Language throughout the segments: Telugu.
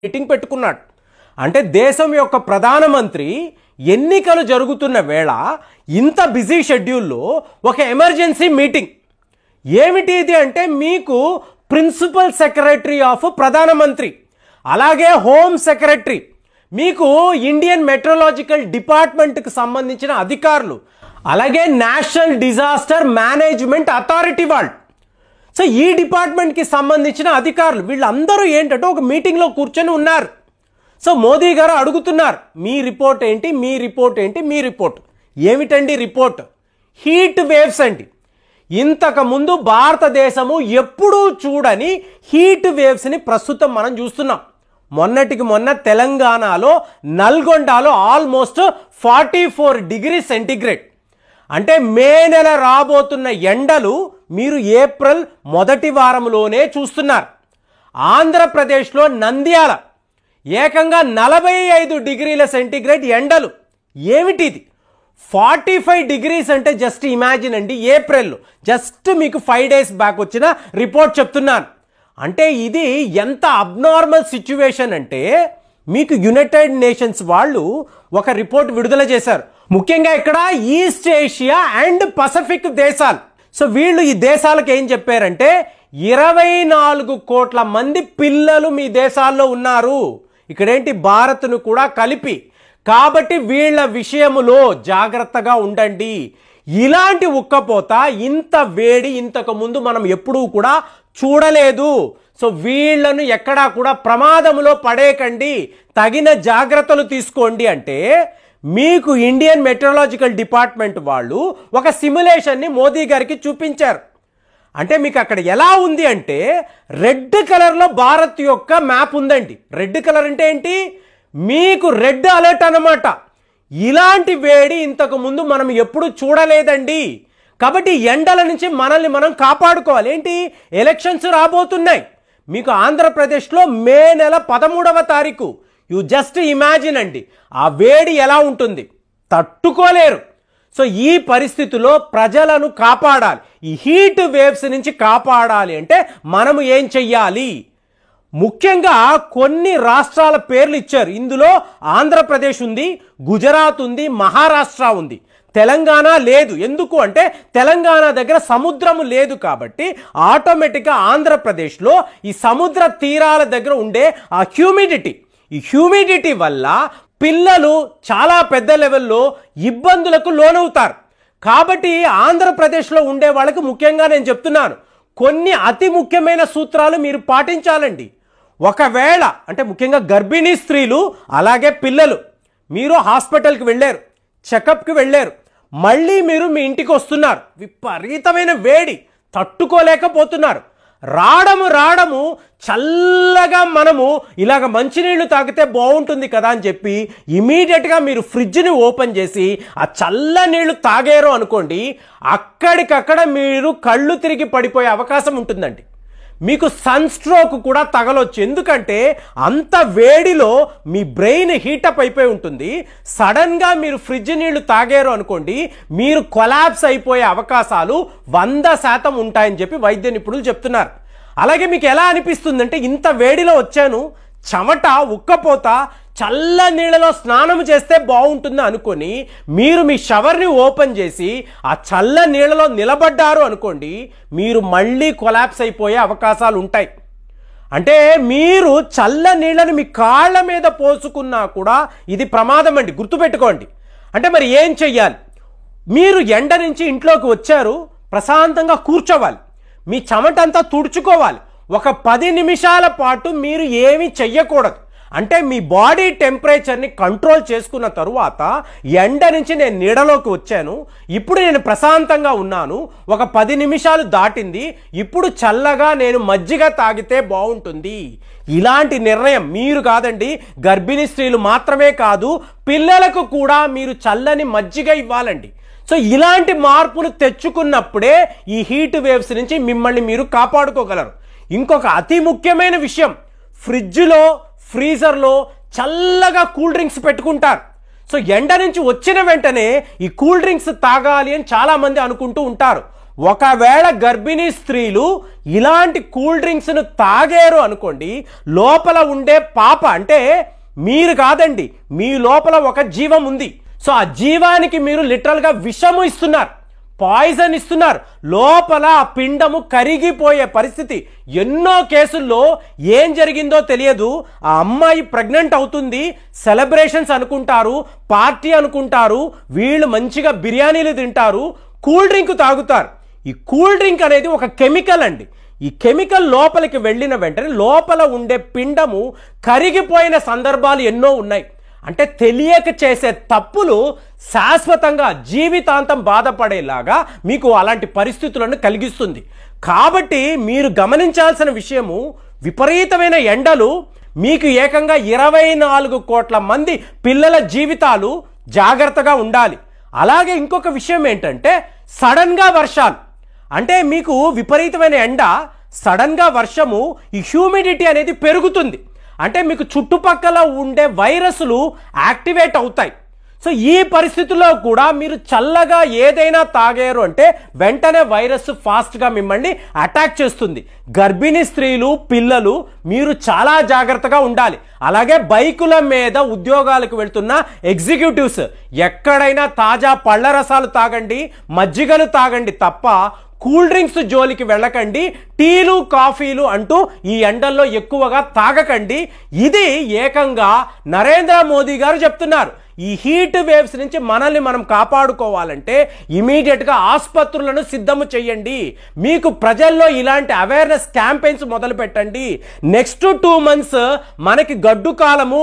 మీటింగ్ పెట్టుకున్నాడు. అంటే దేశం యొక్క ప్రధానమంత్రి ఎన్నికలు జరుగుతున్న వేళ ఇంత బిజీ షెడ్యూల్లో ఒక ఎమర్జెన్సీ మీటింగ్. ఏమిటి ఇది అంటే మీకు ప్రిన్సిపల్ సెక్రటరీ ఆఫ్ ప్రధానమంత్రి, అలాగే హోమ్ సెక్రటరీ, మీకు ఇండియన్ మెట్రలాజికల్ డిపార్ట్మెంట్కి సంబంధించిన అధికారులు, అలాగే నేషనల్ డిజాస్టర్ మేనేజ్మెంట్ అథారిటీ వాళ్ళు, సో ఈ డిపార్ట్మెంట్కి సంబంధించిన అధికారులు వీళ్ళందరూ ఏంటంటే ఒక మీటింగ్లో కూర్చొని ఉన్నారు. సో మోదీ గారు అడుగుతున్నారు, మీ రిపోర్ట్ ఏంటి, మీ రిపోర్ట్ ఏంటి, మీ రిపోర్ట్ ఏమిటండి? రిపోర్ట్ హీట్ వేవ్స్ అండి. ఇంతకుముందు భారతదేశము ఎప్పుడూ చూడని హీట్ వేవ్స్ని ప్రస్తుతం మనం చూస్తున్నాం. మొన్నటికి మొన్న తెలంగాణలో నల్గొండలో ఆల్మోస్ట్ 44 డిగ్రీ సెంటిగ్రేడ్. అంటే మే నెల రాబోతున్న ఎండలు మీరు ఏప్రిల్ మొదటి వారంలోనే చూస్తున్నారు. ఆంధ్రప్రదేశ్లో నంద్యాల ఏకంగా 45 డిగ్రీల సెంటిగ్రేడ్ ఎండలు. ఏమిటిది? 45 డిగ్రీస్ అంటే జస్ట్ ఇమాజిన్ అండి. ఏప్రిల్లో జస్ట్ మీకు 5 డేస్ బ్యాక్ వచ్చిన రిపోర్ట్ చెప్తున్నాను. అంటే ఇది ఎంత అబ్నార్మల్ సిచ్యువేషన్ అంటే మీకు యునైటెడ్ నేషన్స్ వాళ్ళు ఒక రిపోర్ట్ విడుదల చేశారు. ముఖ్యంగా ఇక్కడ ఈస్ట్ ఏషియా అండ్ పసిఫిక్ దేశాలు. సో వీళ్ళు ఈ దేశాలకు ఏం చెప్పారంటే 24 కోట్ల మంది పిల్లలు మీ దేశాల్లో ఉన్నారు, ఇక్కడేంటి భారత్ను కూడా కలిపి. కాబట్టి వీళ్ళ విషయములో జాగ్రత్తగా ఉండండి. ఇలాంటి ఉక్కపోత, ఇంత వేడి ఇంతకు ముందు మనం ఎప్పుడూ కూడా చూడలేదు. సో వీళ్లను ఎక్కడా కూడా ప్రమాదంలో పడేకండి, తగిన జాగ్రత్తలు తీసుకోండి అంటే మీకు ఇండియన్ మెట్రలాజికల్ డిపార్ట్మెంట్ వాళ్ళు ఒక సిమ్యులేషన్ని మోదీ గారికి చూపించారు. అంటే మీకు అక్కడ ఎలా ఉంది అంటే రెడ్ కలర్లో భారత్ యొక్క మ్యాప్ ఉందండి. రెడ్ కలర్ అంటే ఏంటి? మీకు రెడ్ అలర్ట్ అన్నమాట. ఇలాంటి వేడి ఇంతకు ముందు మనం ఎప్పుడు చూడలేదండి. కాబట్టి ఎండల నుంచి మనల్ని మనం కాపాడుకోవాలి. ఏంటి? ఎలక్షన్స్ రాబోతున్నాయి. మీకు ఆంధ్రప్రదేశ్లో మే నెల 13వ తారీఖు. యు జస్ట్ ఇమాజిన్ అండి ఆ వేడి ఎలా ఉంటుంది, తట్టుకోలేరు. సో ఈ పరిస్థితిలో ప్రజలను కాపాడాలి, ఈ హీట్ వేవ్స్ నుంచి కాపాడాలి అంటే మనము ఏం చెయ్యాలి? ముఖ్యంగా కొన్ని రాష్ట్రాల పేర్లు ఇచ్చారు. ఇందులో ఆంధ్రప్రదేశ్ ఉంది, గుజరాత్ ఉంది, మహారాష్ట్ర ఉంది, తెలంగాణ లేదు. ఎందుకు అంటే తెలంగాణ దగ్గర సముద్రము లేదు కాబట్టి ఆటోమేటిక్గా ఆంధ్రప్రదేశ్లో ఈ సముద్ర తీరాల దగ్గర ఉండే ఆ ఈ హ్యూమిడిటీ వల్ల పిల్లలు చాలా పెద్ద లెవెల్లో ఇబ్బందులకు లోనవుతారు. కాబట్టి ఆంధ్రప్రదేశ్లో ఉండే వాళ్ళకి ముఖ్యంగా నేను చెప్తున్నాను, కొన్ని అతి ముఖ్యమైన సూత్రాలు మీరు పాటించాలండి. ఒకవేళ అంటే ముఖ్యంగా గర్భిణీ స్త్రీలు అలాగే పిల్లలు, మీరు హాస్పిటల్కి వెళ్ళారు, చెకప్కి వెళ్ళారు, మళ్ళీ మీరు మీ ఇంటికి వస్తున్నారు, విపరీతమైన వేడి తట్టుకోలేకపోతున్నారు, రావడము చల్లగా మనము ఇలాగ మంచినీళ్ళు తాగితే బాగుంటుంది కదా అని చెప్పి ఇమీడియట్గా మీరు ఫ్రిడ్జ్ని ఓపెన్ చేసి ఆ చల్ల నీళ్లు తాగారు అనుకోండి, అక్కడికక్కడ మీరు కళ్ళు తిరిగి పడిపోయే అవకాశం ఉంటుందండి. మీకు సన్ స్ట్రోక్ కూడా తగలొచ్చు. ఎందుకంటే అంత వేడిలో మీ బ్రెయిన్ హీటప్ అయిపోయి ఉంటుంది. సడన్గా మీరు ఫ్రిడ్జ్ నీళ్లు తాగారు అనుకోండి, మీరు కొలాప్స్ అయిపోయే అవకాశాలు 100% ఉంటాయని చెప్పి వైద్య నిపుణులు చెప్తున్నారు. అలాగే మీకు ఎలా అనిపిస్తుందంటే ఇంత వేడిలో వచ్చాను, చెమట, ఉక్కపోత, చల్ల నీళ్ళలో స్నానం చేస్తే బాగుంటుంది అనుకొని మీరు మీ షవర్ని ఓపెన్ చేసి ఆ చల్ల నీళ్ళలో నిలబడ్డారు అనుకోండి, మీరు మళ్ళీ కొలాప్స్ అయిపోయే అవకాశాలు ఉంటాయి. అంటే మీరు చల్ల నీళ్ళని మీ కాళ్ళ మీద పోసుకున్నా కూడా ఇది ప్రమాదం అండి, గుర్తుపెట్టుకోండి. అంటే మరి ఏం చెయ్యాలి? మీరు ఎండ నుంచి ఇంట్లోకి వచ్చారు, ప్రశాంతంగా కూర్చోవాలి, మీ చెమటంతా తుడుచుకోవాలి. ఒక 10 నిమిషాల పాటు మీరు ఏమీ చెయ్యకూడదు. అంటే మీ బాడీ టెంపరేచర్ని కంట్రోల్ చేసుకున్న తరువాత ఎండ నుంచి నేను నీడలోకి వచ్చాను, ఇప్పుడు నేను ప్రశాంతంగా ఉన్నాను, ఒక 10 నిమిషాలు దాటింది, ఇప్పుడు చల్లగా నేను మజ్జిగ తాగితే బాగుంటుంది. ఇలాంటి నిర్ణయం మీరు కాదండి, గర్భిణీ స్త్రీలు మాత్రమే కాదు, పిల్లలకు కూడా మీరు చల్లని మజ్జిగ ఇవ్వాలండి. సో ఇలాంటి మార్పులు తెచ్చుకున్నప్పుడే ఈ హీట్ వేవ్స్ నుంచి మిమ్మల్ని మీరు కాపాడుకోగలరు. ఇంకొక అతి ముఖ్యమైన విషయం, ఫ్రిడ్జ్లో ఫ్రీజర్లో చల్లగా కూల్ డ్రింక్స్ పెట్టుకుంటారు. సో ఎండ నుంచి వచ్చిన వెంటనే ఈ కూల్ డ్రింక్స్ తాగాలి అని చాలామంది అనుకుంటూ ఉంటారు. ఒకవేళ గర్భిణీ స్త్రీలు ఇలాంటి కూల్ డ్రింక్స్ను తాగారు అనుకోండి, లోపల ఉండే పాప అంటే మీరు కాదండి, మీ లోపల ఒక జీవం ఉంది. సో ఆ జీవానికి మీరు లిటరల్గా విషము ఇస్తున్నారు, పాయిజన్ ఇస్తున్నారు. లోపల ఆ పిండము కరిగిపోయే పరిస్థితి. ఎన్నో కేసుల్లో ఏం జరిగిందో తెలియదు. ఆ అమ్మాయి ప్రెగ్నెంట్ అవుతుంది, సెలబ్రేషన్స్ అనుకుంటారు, పార్టీ అనుకుంటారు, వీళ్ళు మంచిగా బిర్యానీలు తింటారు, కూల్ డ్రింక్ తాగుతారు. ఈ కూల్ డ్రింక్ అనేది ఒక కెమికల్ అండి. ఈ కెమికల్ లోపలికి వెళ్ళిన వెంటనే లోపల ఉండే పిండము కరిగిపోయిన సందర్భాలు ఎన్నో ఉన్నాయి. అంటే తెలియక చేసే తప్పులు శాశ్వతంగా జీవితాంతం బాధపడేలాగా మీకు అలాంటి పరిస్థితులను కలిగిస్తుంది. కాబట్టి మీరు గమనించాల్సిన విషయము, విపరీతమైన ఎండలు, మీకు ఏకంగా 24 కోట్ల మంది పిల్లల జీవితాలు, జాగ్రత్తగా ఉండాలి. అలాగే ఇంకొక విషయం ఏంటంటే సడన్గా వర్షాలు. అంటే మీకు విపరీతమైన ఎండ, సడన్గా వర్షము, ఈ హ్యూమిడిటీ అనేది పెరుగుతుంది. అంటే మీకు చుట్టుపక్కల ఉండే వైరస్లు యాక్టివేట్ అవుతాయి. సో ఈ పరిస్థితుల్లో కూడా మీరు చల్లగా ఏదైనా తాగారు అంటే వెంటనే వైరస్ ఫాస్ట్గా మిమ్మల్ని అటాక్ చేస్తుంది. గర్భిణీ స్త్రీలు, పిల్లలు మీరు చాలా జాగ్రత్తగా ఉండాలి. అలాగే బైకుల మీద ఉద్యోగాలకు వెళ్తున్న ఎగ్జిక్యూటివ్స్ ఎక్కడైనా తాజా పళ్ళ రసాలు తాగండి, మజ్జిగలు తాగండి తప్ప కూల్ డ్రింక్స్ జోలికి వెళ్ళకండి. టీలు, కాఫీలు అంటూ ఈ ఎండల్లో ఎక్కువగా తాగకండి. ఇది ఏకంగా నరేంద్ర మోదీ గారు చెప్తున్నారు. ఈ హీట్ వేవ్స్ నుంచి మనల్ని మనం కాపాడుకోవాలంటే ఇమీడియట్గా ఆసుపత్రులను సిద్ధము చేయండి. మీకు ప్రజల్లో ఇలాంటి అవేర్నెస్ క్యాంపెయిన్స్ మొదలు పెట్టండి. నెక్స్ట్ 2 months మనకి గడ్డు కాలము.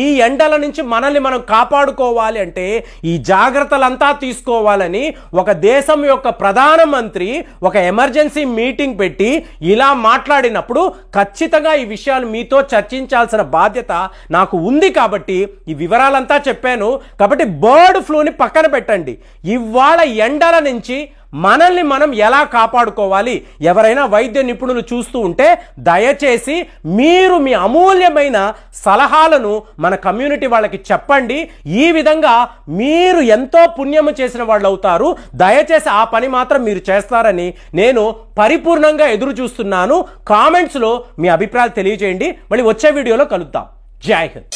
ఈ ఎండల నుంచి మనల్ని మనం కాపాడుకోవాలి అంటే ఈ జాగ్రత్తలంతా తీసుకోవాలని ఒక దేశం యొక్క ప్రధానమంత్రి ఒక ఎమర్జెన్సీ మీటింగ్ పెట్టి ఇలా మాట్లాడినప్పుడు ఖచ్చితంగా ఈ విషయాలు మీతో చర్చించాల్సిన బాధ్యత నాకు ఉంది. కాబట్టి ఈ వివరాలంతా చెప్పాను. కాబట్టి బర్డ్ ఫ్లూని పక్కన పెట్టండి. ఇవాళ ఎండల నుంచి మనల్ని మనం ఎలా కాపాడుకోవాలి, ఎవరైనా వైద్య నిపుణులు చూస్తూ ఉంటే దయచేసి మీరు మీ అమూల్యమైన సలహాలను మన కమ్యూనిటీ వాళ్ళకి చెప్పండి. ఈ విధంగా మీరు ఎంతో పుణ్యము చేసిన వాళ్ళు అవుతారు. దయచేసి ఆ పని మాత్రం మీరు చేస్తారని నేను పరిపూర్ణంగా ఎదురు చూస్తున్నాను. కామెంట్స్లో మీ అభిప్రాయాలు తెలియజేయండి. మళ్ళీ వచ్చే వీడియోలో కలుద్దాం. జై హింద్.